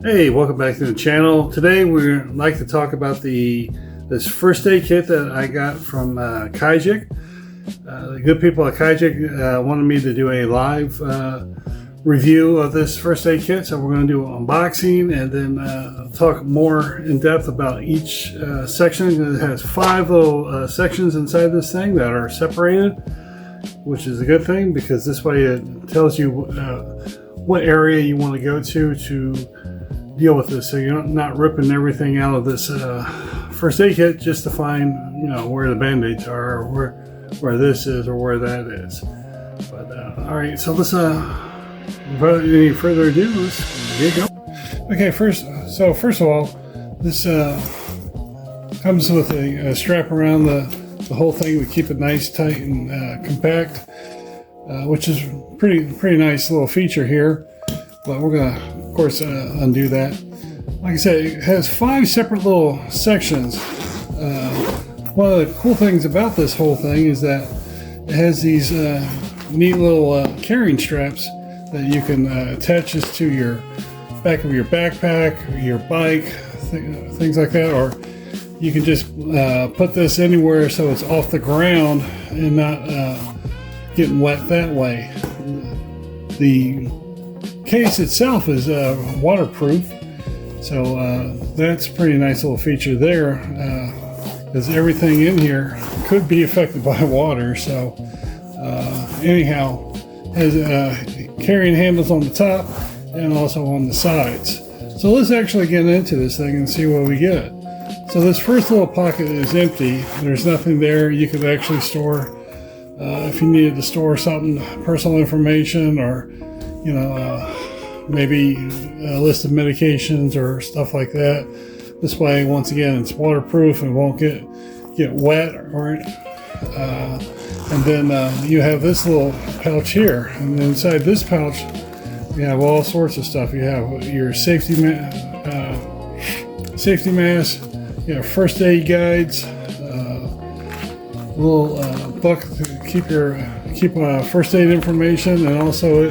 Hey, welcome back to the channel. Today we'd like to talk about this first aid kit that I got from KAUGIC. The good people at KAUGIC wanted me to do a live review of this first aid kit, so we're going to do an unboxing and then talk more in depth about each section. It has 5 little sections inside this thing that are separated, which is a good thing because this way it tells you what area you want to go to deal with this, so you're not ripping everything out of this first aid kit just to find, where the band-aids are, or where this is, or where that is. But all right, so let's without any further ado, let's get going. Okay, first of all, this comes with a strap around the whole thing to keep it nice, tight, and compact, which is pretty nice little feature here. But we're gonna, of course, undo that. Like I said, it has 5 separate little sections. One of the cool things about this whole thing is that it has these neat little carrying straps that you can attach this to your back of your backpack, or your bike, things like that, or you can just put this anywhere so it's off the ground and not getting wet that way. The case itself is waterproof, so that's a pretty nice little feature there, because everything in here could be affected by water. So anyhow, has carrying handles on the top and also on the sides. So let's actually get into this thing and see what we get. So this first little pocket is empty. There's nothing there. You could actually store, if you needed to store something, personal information, or maybe a list of medications or stuff like that. This way, once again, it's waterproof and won't get wet. Or and then you have this little pouch here, and inside this pouch you have all sorts of stuff. You have your safety mask, you have first aid guides, little book to keep first aid information, and also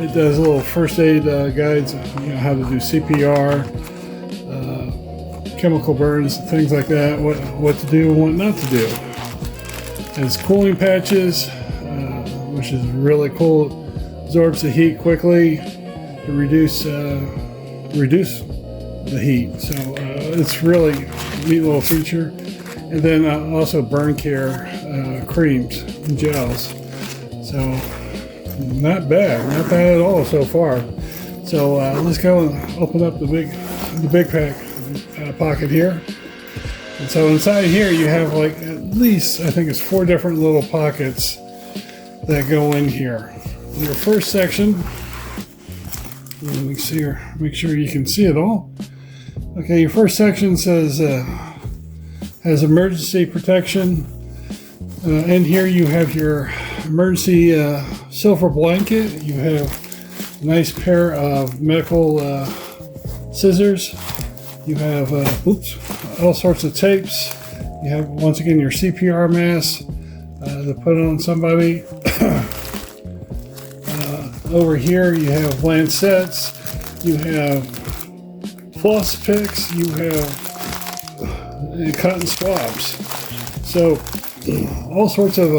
it does little first aid guides, how to do CPR, chemical burns, things like that, what to do and what not to do. It's cooling patches, which is really cool. It absorbs the heat quickly to reduce the heat. So it's really a neat little feature. And then also burn care creams and gels. So not bad at all so far. So let's go and open up the big pocket here. And so inside here you have like at least, I think it's 4 different little pockets that go in here. In your first section, let me see here, make sure you can see it all. Okay, your first section says has emergency protection. In here you have your emergency silver blanket. You have a nice pair of medical scissors. You have all sorts of tapes. You have, once again, your CPR mask to put on somebody. Over here you have lancets. You have floss picks. You have cotton swabs. So all sorts of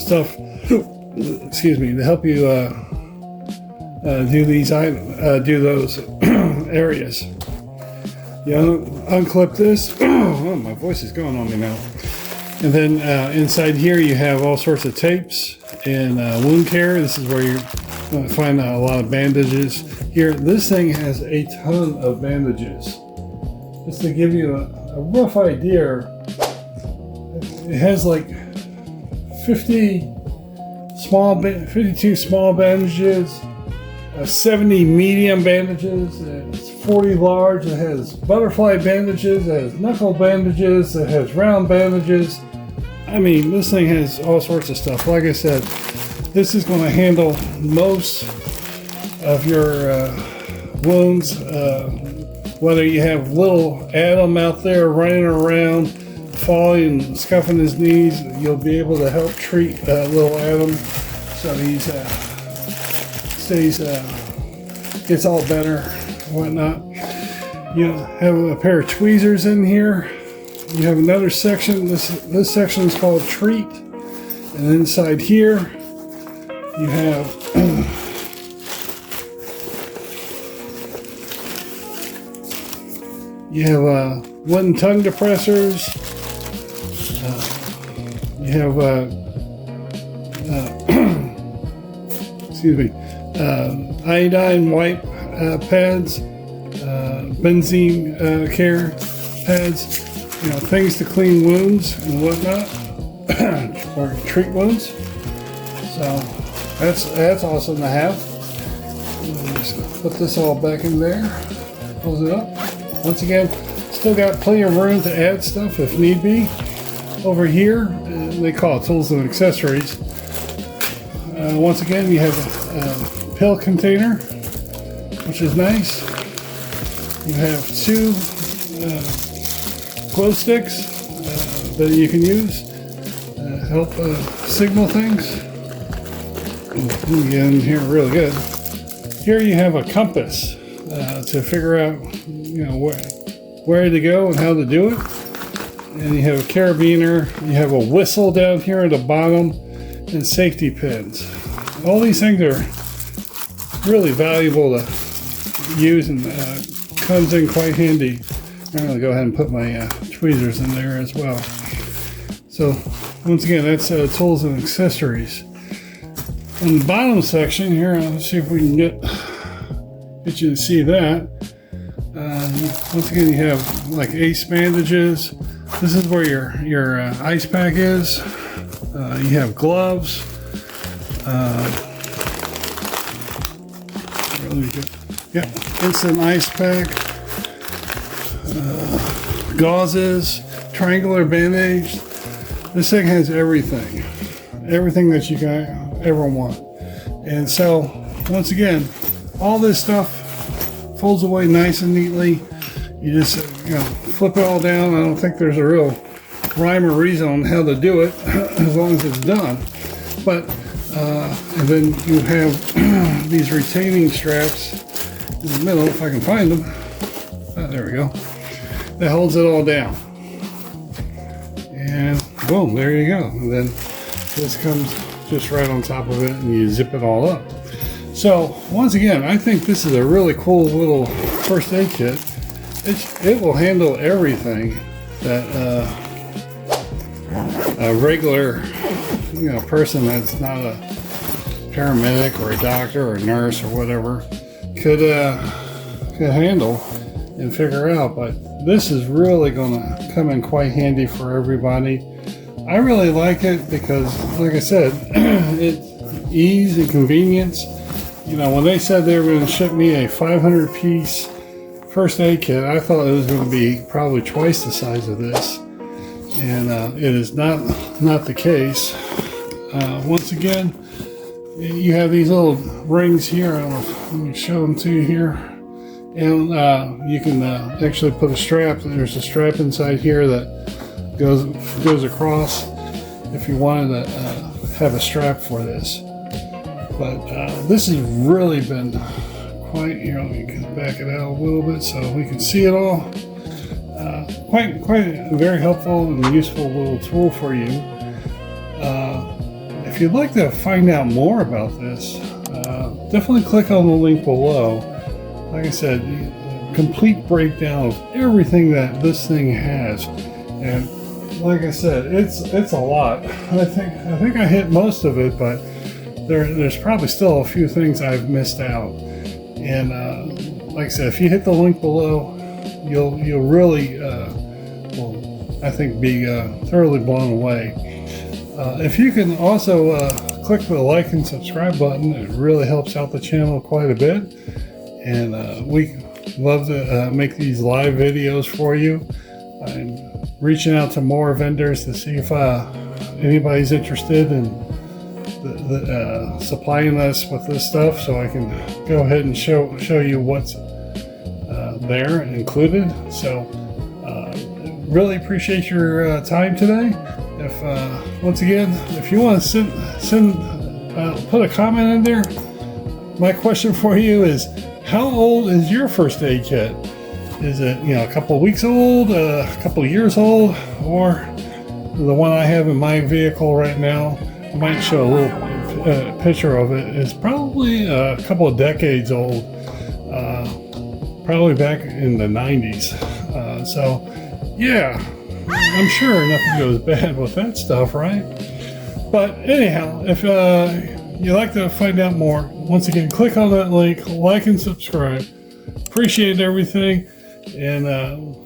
stuff, excuse me, to help you do those areas. You unclip this. Oh, my voice is going on me now. And then inside here you have all sorts of tapes and wound care. This is where you're going to find a lot of bandages. Here, this thing has a ton of bandages. Just to give you a rough idea, it has like 52 small bandages, 70 medium bandages, it's 40 large. It has butterfly bandages, it has knuckle bandages, it has round bandages. I mean, this thing has all sorts of stuff. Like I said, this is going to handle most of your wounds. Whether you have little Adam out there running around, falling and scuffing his knees, you'll be able to help treat little Adam so he's gets all better whatnot. You have a pair of tweezers in here. You have another section. This section is called treat. And inside here, you have wooden tongue depressors. You have excuse me, iodine wipe pads, benzene care pads, things to clean wounds and whatnot, or treat wounds. So that's awesome to have. Just put this all back in there, close it up. Once again, still got plenty of room to add stuff if need be. Over here, they call it tools and accessories. Once again, you have a pill container, which is nice. You have two glow sticks that you can use to help signal things. Let me get in here real good. Here you have a compass to figure out, where to go and how to do it. And you have a carabiner, you have a whistle down here at the bottom, and safety pins. All these things are really valuable to use and comes in quite handy. I'm going to go ahead and put my tweezers in there as well. So once again, that's tools and accessories. On the bottom section here, let's see if we can get you to see that. Once again, you have like ace bandages. This is where your ice pack is. You have gloves. Instant ice pack. Gauzes. Triangular bandage. This thing has everything. Everything that you can ever want. And so, once again, all this stuff folds away nice and neatly. You just flip it all down. I don't think there's a real rhyme or reason on how to do it as long as it's done. But and then you have these retaining straps in the middle, if I can find them. There we go. That holds it all down. And boom, there you go. And then this comes just right on top of it, and you zip it all up. So once again, I think this is a really cool little first aid kit. It will handle everything that a regular person that's not a paramedic or a doctor or a nurse or whatever could handle and figure out. But this is really going to come in quite handy for everybody. I really like it because, like I said, it's ease and convenience. When they said they were going to ship me a 500-piece first aid kit, I thought it was going to be probably twice the size of this, and it is not the case. Once again, you have these little rings here. Let me show them to you here, and you can actually put a strap. There's a strap inside here that goes across if you wanted to have a strap for this. But this has really been quite, let me back it out a little bit so we can see it all. Quite a very helpful and useful little tool for you. If you'd like to find out more about this, definitely click on the link below. Like I said, complete breakdown of everything that this thing has. And like I said, it's a lot. I think I hit most of it, but there's probably still a few things I've missed out. And like I said, if you hit the link below, you'll really, I think, be thoroughly blown away. If you can also click the like and subscribe button, it really helps out the channel quite a bit. And we love to make these live videos for you. I'm reaching out to more vendors to see if anybody's interested in supplying us with this stuff, so I can go ahead and show you what's there included. So really appreciate your time today. If once again, if you want to put a comment in there, my question for you is, How old is your first aid kit? Is it, a couple of weeks old, a couple of years old, or the one I have in my vehicle right now? I might show a little picture of it. It's probably a couple of decades old, probably back in the 90s. So, yeah, I'm sure nothing goes bad with that stuff, right? But anyhow, if you'd like to find out more, once again, click on that link, like and subscribe. Appreciate everything, and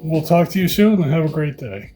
we'll talk to you soon, and have a great day.